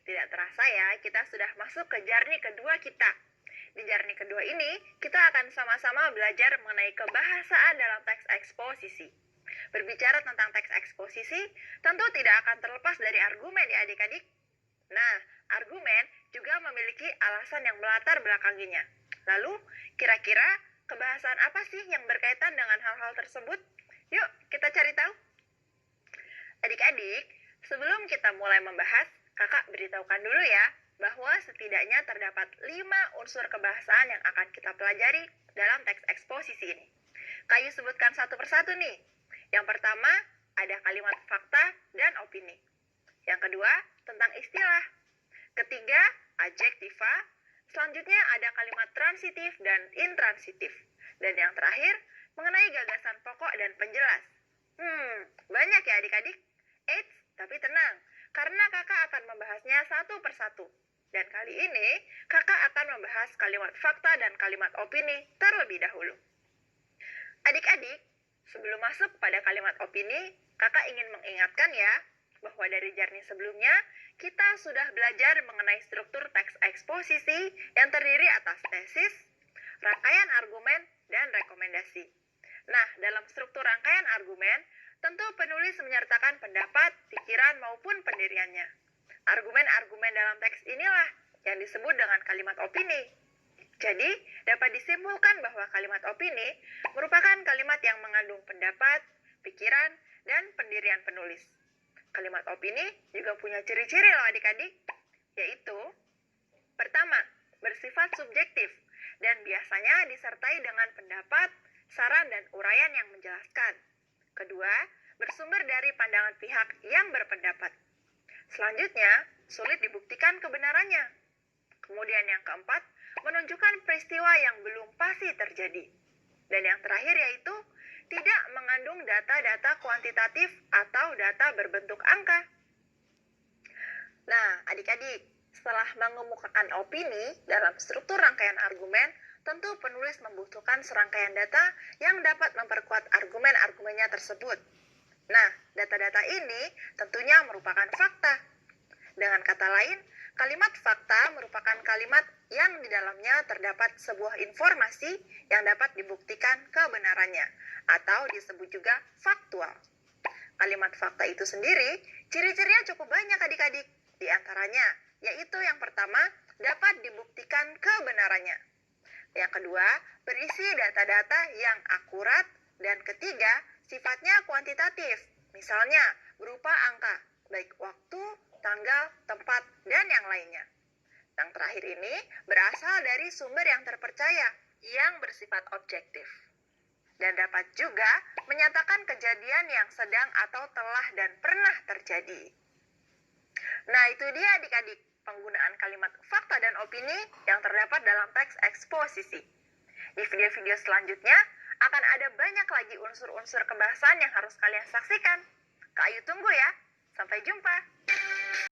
Tidak terasa ya, kita sudah masuk ke journey kedua kita. Di journey kedua ini, kita akan sama-sama belajar mengenai kebahasaan dalam teks eksposisi. Berbicara tentang teks eksposisi, tentu tidak akan terlepas dari argumen ya adik-adik. Nah, argumen juga memiliki alasan yang melatar belakanginya. Lalu, kira-kira kebahasaan apa sih yang berkaitan dengan hal-hal tersebut? Yuk, kita cari tahu. Adik-adik, sebelum kita mulai membahas, kakak beritahukan dulu ya, bahwa setidaknya terdapat 5 unsur kebahasaan yang akan kita pelajari dalam teks eksposisi ini. Kayu sebutkan satu persatu nih. Yang pertama, ada kalimat fakta dan opini. Yang kedua, tentang istilah. Ketiga, adjektiva. Selanjutnya ada kalimat transitif dan intransitif. Dan yang terakhir, mengenai gagasan pokok dan penjelas. Banyak ya adik-adik? Eits, tapi tenang, karena kakak akan membahasnya satu persatu. Dan kali ini, kakak akan membahas kalimat fakta dan kalimat opini terlebih dahulu. Adik-adik, sebelum masuk pada kalimat opini, kakak ingin mengingatkan ya, bahwa dari journey sebelumnya, kita sudah belajar mengenai struktur teks eksposisi yang terdiri atas tesis, rangkaian argumen, dan rekomendasi. Nah, dalam struktur rangkaian argumen, tentu penulis menyertakan pendapat, pikiran, maupun pendiriannya. Argumen-argumen dalam teks inilah yang disebut dengan kalimat opini. Jadi, dapat disimpulkan bahwa kalimat opini merupakan kalimat yang mengandung pendapat, pikiran, dan pendirian penulis. Kalimat opini juga punya ciri-ciri loh adik-adik, yaitu pertama, bersifat subjektif dan biasanya disertai dengan pendapat, saran, dan uraian yang menjelaskan. Kedua, bersumber dari pandangan pihak yang berpendapat. Selanjutnya, sulit dibuktikan kebenarannya. Kemudian yang keempat, menunjukkan peristiwa yang belum pasti terjadi. Dan yang terakhir yaitu tidak mengandung data-data kuantitatif atau data berbentuk angka. Nah, adik-adik, setelah mengemukakan opini dalam struktur rangkaian argumen, tentu penulis membutuhkan serangkaian data yang dapat memperkuat argumen-argumennya tersebut. Nah, data-data ini tentunya merupakan fakta. Dengan kata lain, kalimat fakta merupakan kalimat yang di dalamnya terdapat sebuah informasi yang dapat dibuktikan kebenarannya, atau disebut juga faktual. Kalimat fakta itu sendiri, ciri-cirinya cukup banyak adik-adik. Di antaranya, yaitu yang pertama, dapat dibuktikan kebenarannya. Yang kedua, berisi data-data yang akurat. Dan ketiga, sifatnya kuantitatif. Misalnya, berupa angka, baik waktu, tanggal, tempat, dan yang lainnya. Yang terakhir ini berasal dari sumber yang terpercaya, yang bersifat objektif. Dan dapat juga menyatakan kejadian yang sedang atau telah dan pernah terjadi. Nah, itu dia adik-adik, penggunaan kalimat fakta dan opini yang terdapat dalam teks eksposisi. Di video-video selanjutnya, akan ada banyak lagi unsur-unsur kebahasaan yang harus kalian saksikan. Kak Ayu tunggu ya. Sampai jumpa.